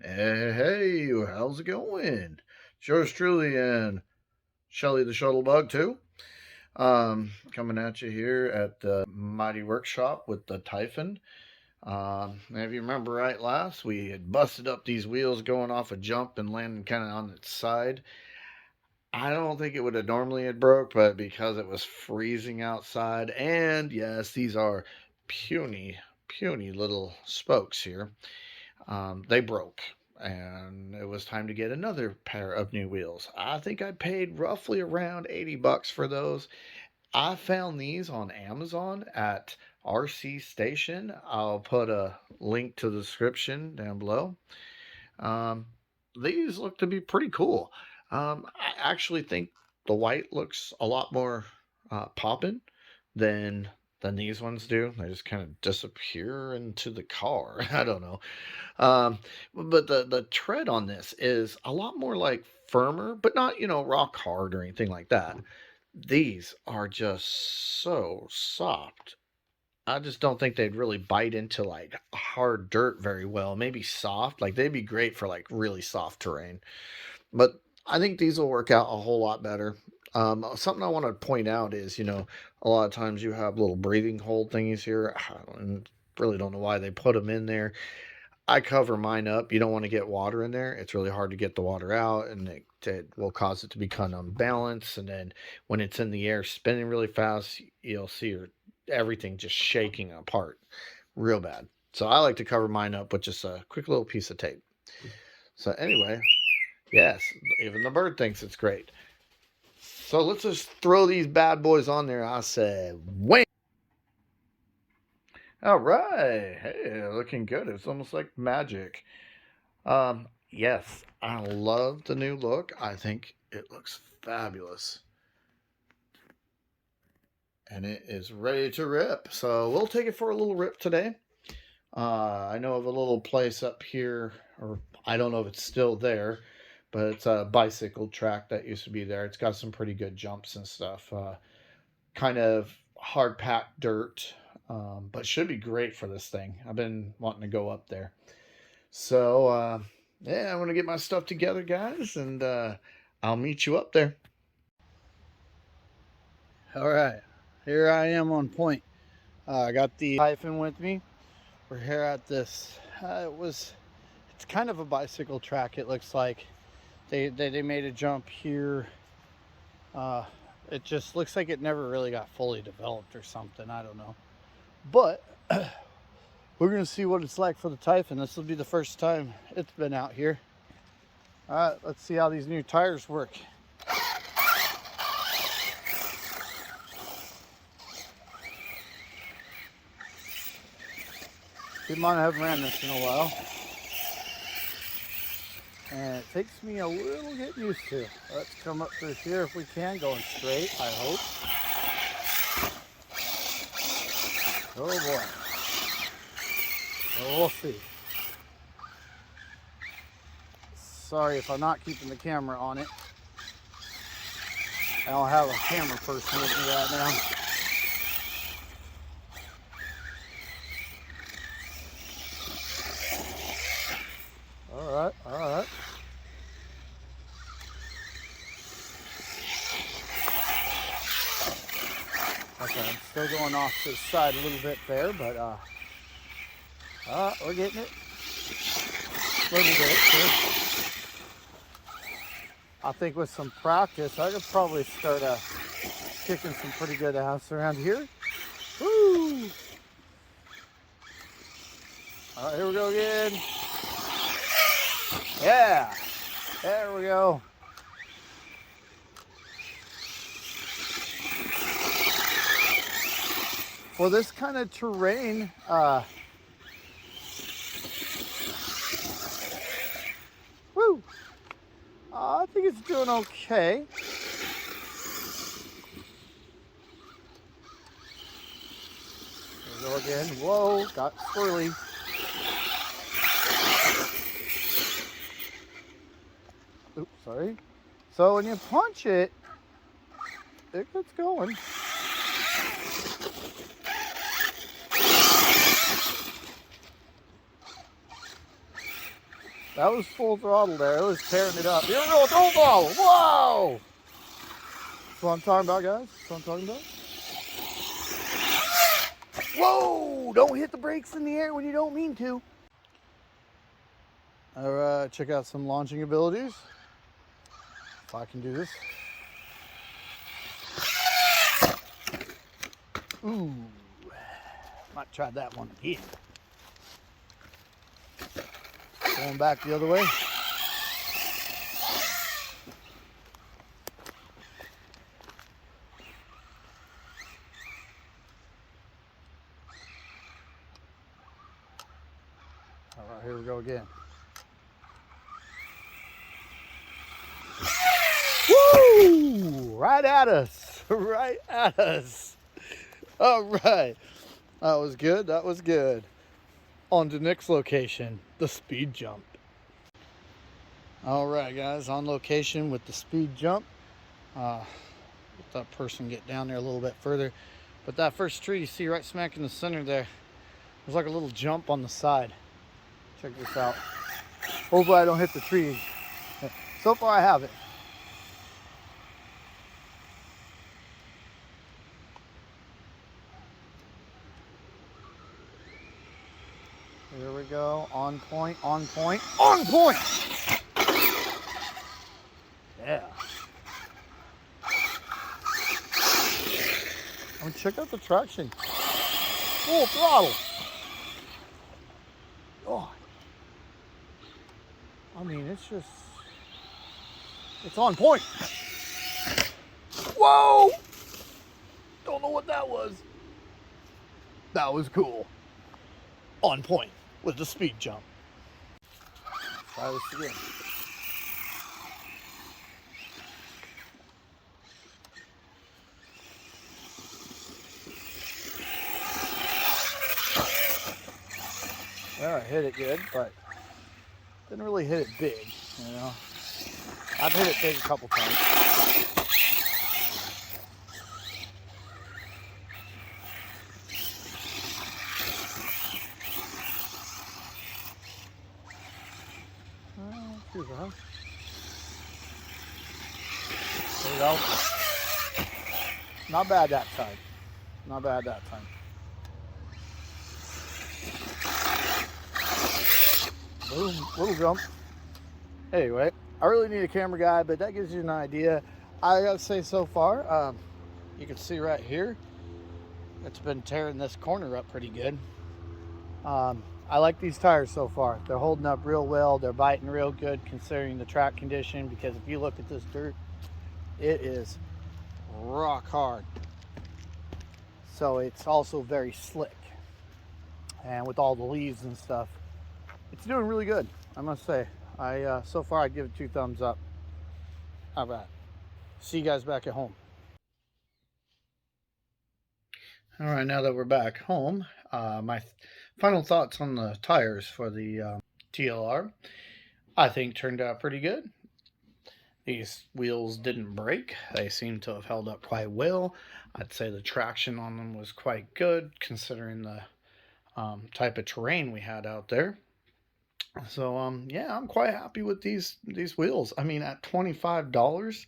Hey, hey, how's it going? It's yours truly and Shelly the Shuttlebug too. Coming at you here at the Mighty Workshop with the Typhon. If you remember right last, we had busted up these wheels going off a jump and landing kind of on its side. I don't think it would have normally had broke, but because it was freezing outside, and yes, these are puny, puny little spokes here. They broke, and it was time to get another pair of new wheels. I think I paid roughly around $80 for those. I found these on Amazon at RC Station. I'll put a link to the description down below. Um, these look to be pretty cool. I actually think the white looks a lot more poppin' than these ones do. They just kind of disappear into the car. I don't know. But the tread on this is a lot more like firmer, but not, rock hard or anything like that. These are just so soft. I just don't think they'd really bite into like hard dirt very well. Maybe soft, like they'd be great for like really soft terrain. But I think these will work out a whole lot better. Something I want to point out is, a lot of times you have little breathing hole thingies here. Really don't know why they put them in there. I cover mine up. You don't want to get water in there. It's really hard to get the water out, and it will cause it to become unbalanced. And then when it's in the air spinning really fast, you'll see everything just shaking apart real bad. So I like to cover mine up with just a quick little piece of tape. So anyway, yes, even the bird thinks it's great. So let's just throw these bad boys on there. I said, wham! All right. Hey, looking good. It's almost like magic. Yes, I love the new look. I think it looks fabulous. And it is ready to rip. So we'll take it for a little rip today. I know of a little place up here, or I don't know if it's still there, but it's a bicycle track that used to be there. It's got some pretty good jumps and stuff. Kind of hard packed dirt, but should be great for this thing. I've been wanting to go up there. So, yeah, I'm going to get my stuff together, guys, and I'll meet you up there. All right, here I am on point. I got the Typhon with me. We're here at this. It's kind of a bicycle track. It looks like they made a jump here. It just looks like it never really got fully developed or something. I don't know, but we're gonna see what it's like for the Typhon. This will be the first time it's been out here. All right, let's see how these new tires work. Keep in mind, I haven't ran this in a while. And it takes me a little getting used to. Let's come up through here if we can, going straight, I hope. Oh boy. Well, we'll see. Sorry if I'm not keeping the camera on it. I don't have a camera person with me right now. Alright, alright. Okay, I'm still going off to the side a little bit there, but we're getting it. A little bit, too. I think with some practice, I could probably start kicking some pretty good ass around here. Woo! Alright, here we go again. Yeah! There we go. For this kind of terrain, woo! I think it's doing okay. There we go again. Whoa, got squirrely. Oops, sorry. So when you punch it, it gets going. That was full throttle there. It was tearing it up. Here we go, full throttle. Whoa! That's what I'm talking about, guys. That's what I'm talking about. Whoa! Don't hit the brakes in the air when you don't mean to. All right, check out some launching abilities. If I can do this. Ooh. Might try that one again. Going back the other way. All right, here we go again. Woo! Right at us. Right at us. All right. That was good. That was good. On to next location, the speed jump. All right, guys, on location with the speed jump. Let that person get down there a little bit further. But that first tree you see right smack in the center there, there's like a little jump on the side. Check this out. Hopefully I don't hit the tree. So far I haven't. Here we go. On point, on point, on point! Yeah. I mean, check out the traction. Full throttle. Oh. I mean, it's on point. Whoa! Don't know what that was. That was cool. On point with the speed jump. Try this again. Well, I hit it good, but didn't really hit it big, you know. I've hit it big a couple times. There you go. Not bad that time. Not bad that time. Boom, little jump. Anyway, I really need a camera guy, but that gives you an idea. I gotta say, so far, you can see right here, it's been tearing this corner up pretty good. I like these tires so far. They're holding up real well. They're biting real good considering the track condition, because if you look at this dirt, it is rock hard. So it's also very slick. And with all the leaves and stuff, it's doing really good, I must say. So far I'd give it 2 thumbs up. All right. See you guys back at home. All right, now that we're back home, my final thoughts on the tires for the TLR, I think turned out pretty good. These wheels didn't break. They seem to have held up quite well. I'd say the traction on them was quite good considering the type of terrain we had out there. So yeah, I'm quite happy with these wheels. I mean, at $25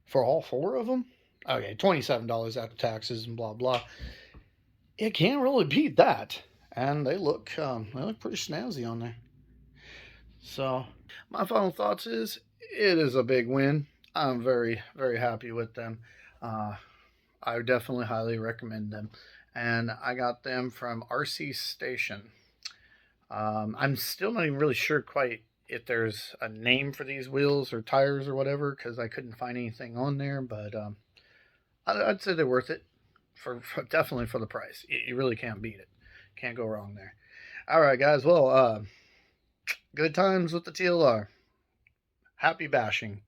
for all 4 of them. Okay, $27 after taxes and blah blah. It can't really beat that, and they look pretty snazzy on there. So my final thoughts is it is a big win. I'm very happy with them. I definitely highly recommend them, and I got them from RC Station. I'm still not even really sure quite if there's a name for these wheels or tires or whatever, because I couldn't find anything on there. But I'd say they're worth it for definitely for the price. You really can't beat it. Can't go wrong there. All right, guys. Well, good times with the TLR. Happy bashing.